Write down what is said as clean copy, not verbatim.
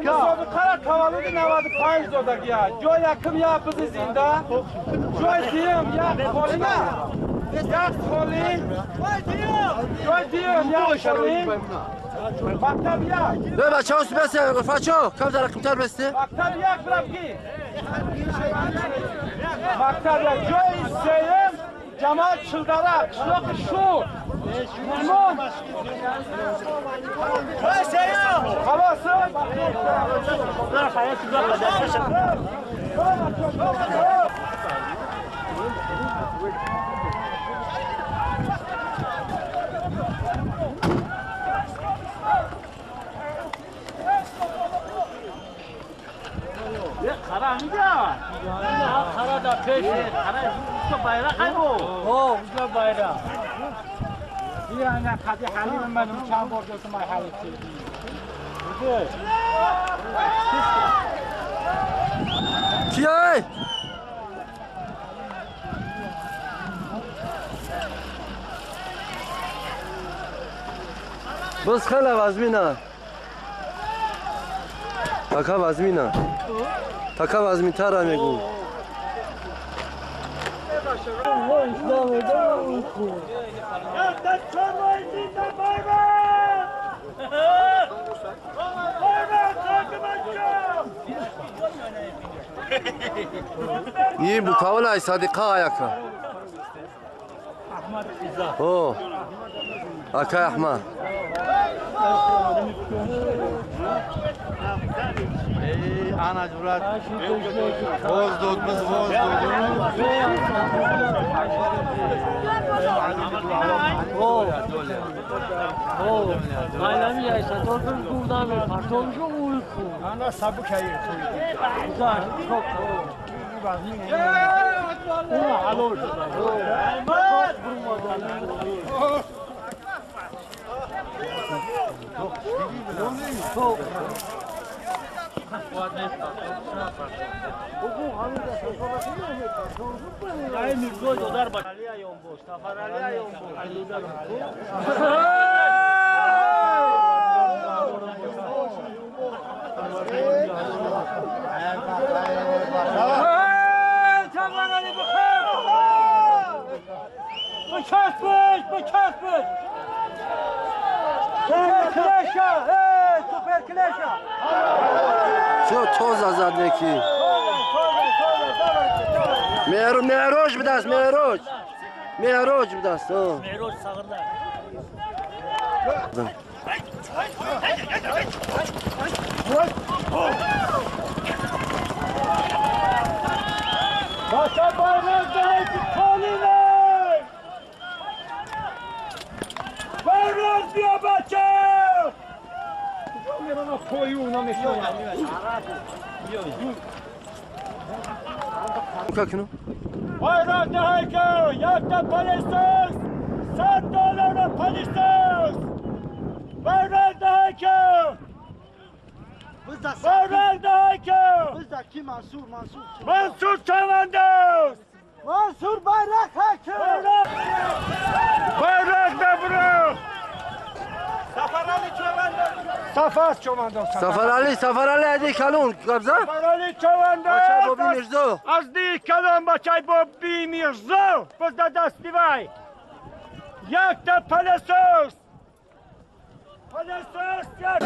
مسابقه را تولد 95 دادگی است. جای یکم یا بزی زنده، جای دیم یک خالی نه. یک خالی، جای دیم یک خالی. مکتب یک. به بچه ها بسته غرفت شو کم در رقمتر بسته. مکتب یک برفکی. مکتب یک. جای سیم جماعت چلدره قشلاق شور. ممنون. خلاص. خرا میگه خرا دا پیشه خرا تو bayrak ay bu uzun bayrak بیا نه خدی حلیم من چند بار گفتم من حل کیه؟ بس خیلی وزمینه تکا وزمینه تکا وزمین تر میگو این بکاول ای صادقه آیکا اوه اکا احمد ana cüret voz dodmuz voz Ailemi yaşa, torpil kurdan bir parçolmuş o uyku. ana sabuk hayır Güzel, çok Buna aloş. Çok. Ay mirzo dodar bak. Ali ayom boş, Tafar Ali ayom boş. Ali dodar. Tafar Ali bakar. Bıçakmış, bıçakmış. Superkleşa, superkleşa. شو توز ازد نکی معراج بدست معراج بدست Mehroş sağırda. Başa bayrak demek kaline bayrak diye bacı ona koyu ona meşhur Kakino bayrak demek yakta Palestos $100 Palestos bayrak demek bayrak demek Bizdeki Mansur Mansur Çavandoz Mansur bayrak hakim. bayrak da bro Safar Ali Çavandoz سفر علی ادی کلون قبضه Safar Ali Çavandoz بچه بابی مرزو از دی کلام بچه بابی میرزا بزده دستی وای یک تا پلسوس یک